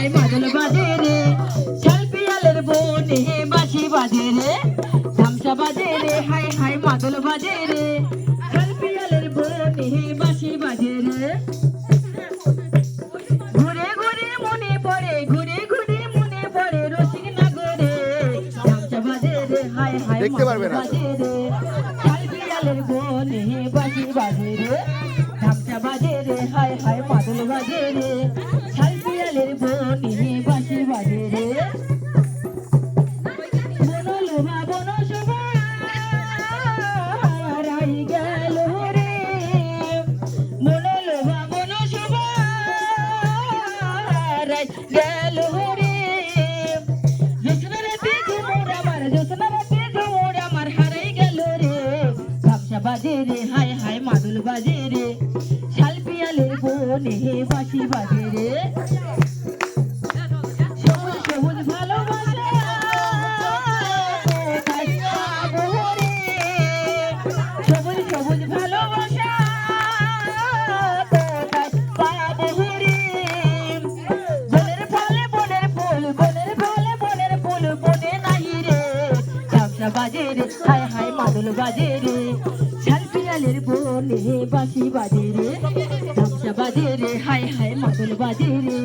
হায় মাদল বাজে রে শাল পিয়ালের বনে বাঁশি বাজে রে ধামসা বাজে রে হায় হায় মাদল বাজে রে শাল পিয়ালের বনে বাঁশি বাজে রে ঘুরে ঘুরে মনে পড়ে ঘুরে ঘুরে মনে পড়ে রসিক নাগরে ধামসা বাজে রে হায় হায় মাদল বাজে রে শাল পিয়ালের বনে বাঁশি বাজে রে ধামসা বাজে রে হায় হায় মাদল বাজে রে শাল পিয়ালের বনে বাঁশি বাজে রে বনলোভা বনশোভা হারাই গেল রে বনলোভা বনশোভা হারাই গেল রে জ্যোৎস্না রাতে ঝুমুর আমার জ্যোৎস্না রাতে ঝুমুর আমার হারাই গেল রে ধামসা বাজে রে হায় হায় মাদল বাজে রে শাল পিয়ালের বনে বাঁশি বাজে রে সবুজ সবুজ ভালোবাসা কোথায় পাবো রে সবুজ সবুজ ভালোবাসা কোথায় পাবো রে বনের ফলে বনের ফুল বনের ফলে বনের ফুল বনে নাই রে ধামসা বাজে রে হায় হায় মাদল বাজে রে শাল পিয়ালের বনে বাঁশি বাজে রে ধামসা বাজে রে হায় হায় মাদল বাজে রে।